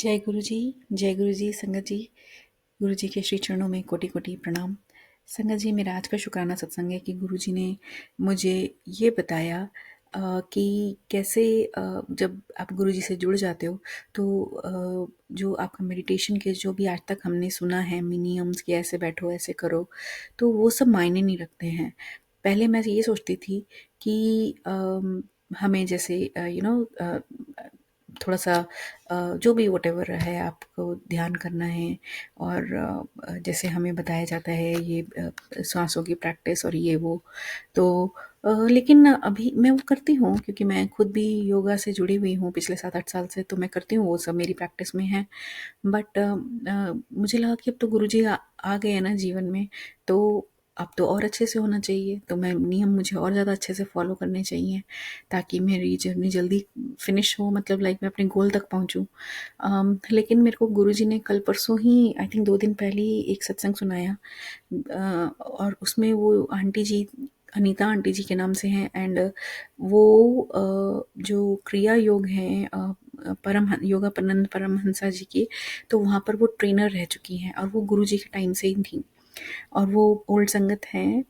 जय गुरु जी, संगत जी। गुरु जी के श्री चरणों में कोटि कोटि प्रणाम। संगत जी, मेरा आज का शुक्राना सत्संग है कि गुरु जी ने मुझे ये बताया कि कैसे जब आप गुरु जी से जुड़ जाते हो तो जो आपका मेडिटेशन के जो भी आज तक हमने सुना है मिनियम्स कि ऐसे बैठो ऐसे करो, तो वो सब मायने नहीं रखते हैं। पहले मैं ये सोचती थी कि हमें जैसे थोड़ा सा जो भी वटेवर है आपको ध्यान करना है, और जैसे हमें बताया जाता है ये सांसों की प्रैक्टिस और ये वो, तो लेकिन अभी मैं वो करती हूँ क्योंकि मैं खुद भी योगा से जुड़ी हुई हूँ पिछले 7-8 साल से, तो मैं करती हूँ, वो सब मेरी प्रैक्टिस में है। बट मुझे लगा कि अब तो गुरुजी आ गए हैं ना जीवन में, तो अब तो और अच्छे से होना चाहिए, तो मैं नियम मुझे और ज़्यादा अच्छे से फॉलो करने चाहिए ताकि मेरी जर्नी जल्दी फिनिश हो, मतलब लाइक मैं अपने गोल तक पहुँचूँ। लेकिन मेरे को गुरुजी ने कल परसों ही, आई थिंक 2 दिन पहले ही एक सत्संग सुनाया, और उसमें वो आंटी जी, अनीता आंटी जी के नाम से हैं, एंड वो जो क्रिया योग हैं योगानंद परमहंसा जी की, तो वहाँ पर वो ट्रेनर रह चुकी हैं और वो गुरु जी के टाइम से ही थी, और वो ओल्ड संगत हैं,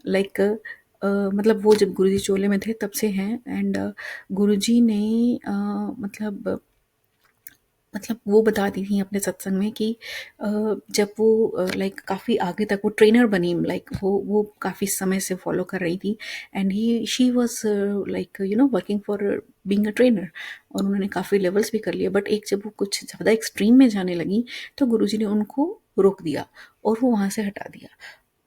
लाइक मतलब वो जब गुरुजी चोले में थे तब से हैं। एंड गुरुजी ने मतलब वो बताती थी अपने सत्संग में कि जब वो लाइक काफ़ी आगे तक वो ट्रेनर बनी, लाइक वो काफ़ी समय से फॉलो कर रही थी, and he she was like working for being a trainer, और उन्होंने काफ़ी लेवल्स भी कर लिए, बट एक जब वो कुछ ज़्यादा एक्सट्रीम में जाने लगी तो गुरुजी ने उनको रोक दिया और वो वहाँ से हटा दिया,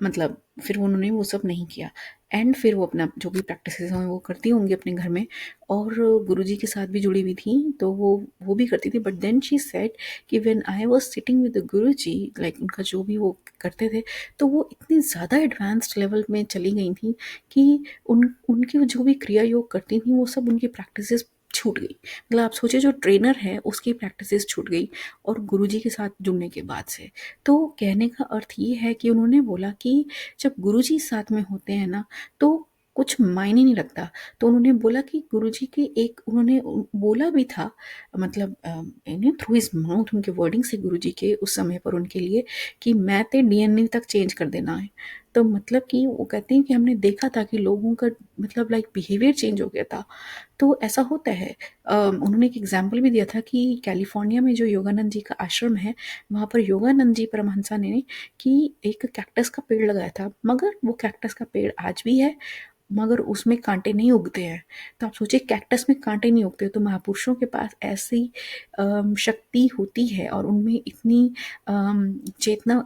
मतलब फिर उन्होंने वो सब नहीं किया। एंड फिर वो अपना जो भी प्रैक्टिसेस हैं वो करती होंगी अपने घर में, और गुरुजी के साथ भी जुड़ी हुई थी, तो वो भी करती थी। बट देन शी सेड कि when I was sitting with the Guruji, like उनका जो भी वो करते थे, तो वो इतनी ज़्यादा एडवांस्ड लेवल में चली गई थी कि उनकी जो भी क्रिया योग करती थी वो सब उनकी प्रैक्टिसेस छूट गई। मतलब आप सोचिए, जो ट्रेनर है उसकी प्रैक्टिसेस छूट गई और गुरुजी के साथ जुड़ने के बाद से। तो कहने का अर्थ ये है कि उन्होंने बोला कि जब गुरुजी साथ में होते हैं ना, तो कुछ मायने नहीं रखता। तो उन्होंने बोला कि गुरुजी के एक उन्होंने बोला भी था, मतलब थ्रू हिज माउथ, उनके वर्डिंग से गुरुजी के उस समय पर उनके लिए, कि मैं ते डीएनए तक चेंज कर देना है। तो मतलब कि वो कहते हैं कि हमने देखा था कि लोगों का मतलब लाइक बिहेवियर चेंज हो गया था। तो ऐसा होता है। उन्होंने एक एग्जाम्पल भी दिया था कि कैलिफोर्निया में जो योगानंद जी का आश्रम है, वहाँ पर योगानंद जी परमहंसा ने कि एक कैक्टस का पेड़ लगाया था, मगर वो कैक्टस का पेड़ आज भी है, मगर उसमें कांटे नहीं उगते हैं। तो आप सोचिए, कैक्टस में कांटे नहीं उगते, तो महापुरुषों के पास ऐसी शक्ति होती है और उनमें इतनी चेतना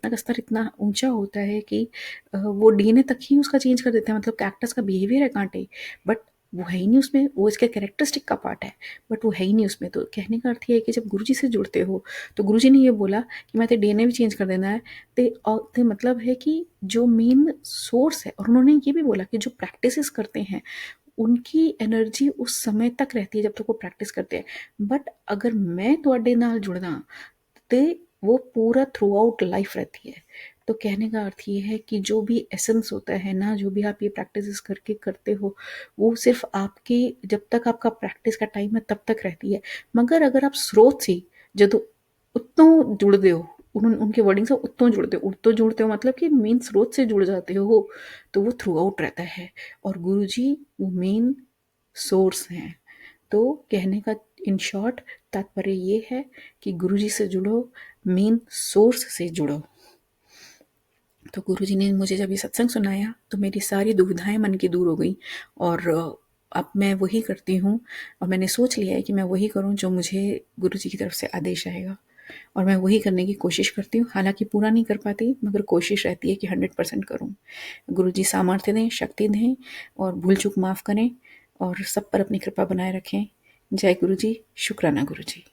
का स्तर इतना ऊंचा होता है कि वो डीएनए तक ही उसका चेंज कर देते हैं। मतलब कैक्टस का बिहेवियर है कांटे, बट वो है ही नहीं उसमें, वो इसके कैरेक्टरिस्टिक का पार्ट है, बट वो है ही नहीं उसमें। तो कहने का अर्थ ये है कि जब गुरुजी से जुड़ते हो, तो गुरुजी ने ये बोला कि मैं तो डीएनए भी चेंज कर देना है। ते मतलब है कि जो मेन सोर्स है, और उन्होंने ये भी बोला कि जो प्रैक्टिसेस करते हैं उनकी एनर्जी उस समय तक रहती है जब तक वो प्रैक्टिस करते हैं, बट अगर मैं ਤੁਹਾਡੇ ਨਾਲ जुड़ना, तो वो पूरा थ्रू आउट लाइफ रहती है। तो कहने का अर्थ ये है कि जो भी एसेंस होता है ना, जो भी आप ये प्रैक्टिस करके करते हो, वो सिर्फ आपके जब तक आपका प्रैक्टिस का टाइम है तब तक रहती है। मगर अगर आप स्रोत से ਜਦੋਂ उतों जुड़ते हो, उनके वर्डिंग से उतों जुड़ते हो मतलब कि मेन स्रोत से जुड़ जाते हो, तो वो थ्रू आउट रहता है, और गुरु जी वो मेन सोर्स हैं। तो कहने का इन शॉर्ट तात्पर्य ये है कि गुरुजी से जुड़ो, मेन सोर्स से जुड़ो। तो गुरुजी ने मुझे जब ये सत्संग सुनाया तो मेरी सारी दुविधाएं मन की दूर हो गई, और अब मैं वही करती हूँ, और मैंने सोच लिया है कि मैं वही करूँ जो मुझे गुरुजी की तरफ से आदेश आएगा, और मैं वही करने की कोशिश करती हूँ। हालांकि पूरा नहीं कर पाती, मगर कोशिश रहती है कि 100% करूँ। गुरुजी सामर्थ्य दें, शक्ति दें, और भूल चूक माफ़ करें, और सब पर अपनी कृपा बनाए रखें। जय गुरु जी, शुक्राना गुरु जी।